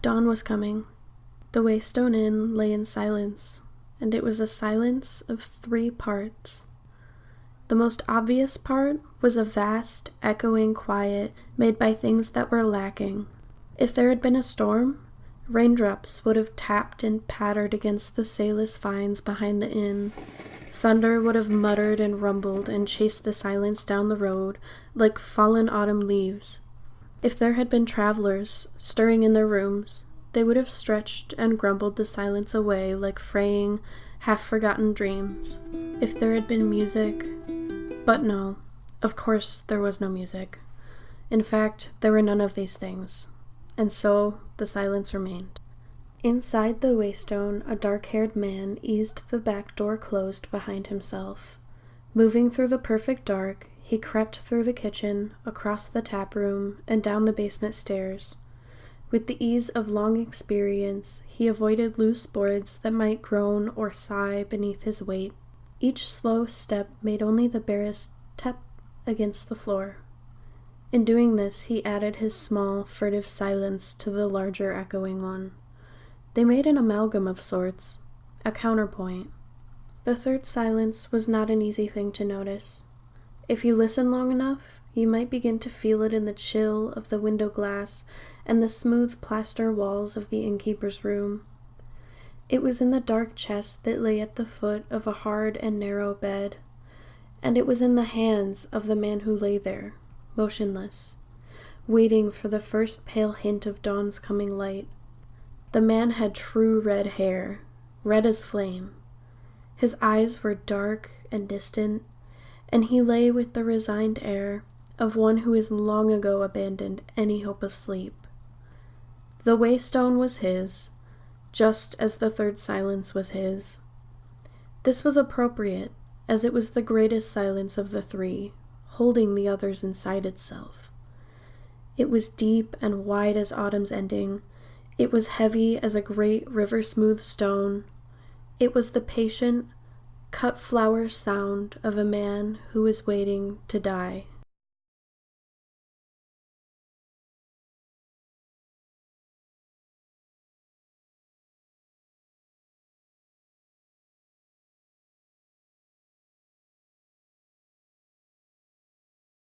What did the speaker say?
Dawn was coming. The Waystone Inn lay in silence, and it was a silence of 3 parts. The most obvious part was a vast, echoing quiet made by things that were lacking. If there had been a storm, raindrops would have tapped and pattered against the sailless vines behind the inn. Thunder would have muttered and rumbled and chased the silence down the road like fallen autumn leaves. If there had been travelers stirring in their rooms, they would have stretched and grumbled the silence away like fraying, half-forgotten dreams. If there had been music... But no, of course there was no music. In fact, there were none of these things. And so the silence remained. Inside the Waystone, a dark-haired man eased the back door closed behind himself. Moving through the perfect dark, he crept through the kitchen, across the tap room, and down the basement stairs. With the ease of long experience, he avoided loose boards that might groan or sigh beneath his weight. Each slow step made only the barest tap against the floor. In doing this, he added his small, furtive silence to the larger echoing one. They made an amalgam of sorts, a counterpoint. The third silence was not an easy thing to notice. If you listen long enough, you might begin to feel it in the chill of the window glass and the smooth plaster walls of the innkeeper's room. It was in the dark chest that lay at the foot of a hard and narrow bed, and it was in the hands of the man who lay there, motionless, waiting for the first pale hint of dawn's coming light. The man had true red hair, red as flame. His eyes were dark and distant, and he lay with the resigned air of one who has long ago abandoned any hope of sleep. The Waystone was his, just as the third silence was his. This was appropriate, as it was the greatest silence of the 3, holding the others inside itself. It was deep and wide as autumn's ending. It was heavy as a great river-smooth stone. It was the patient, cut-flower sound of a man who is waiting to die.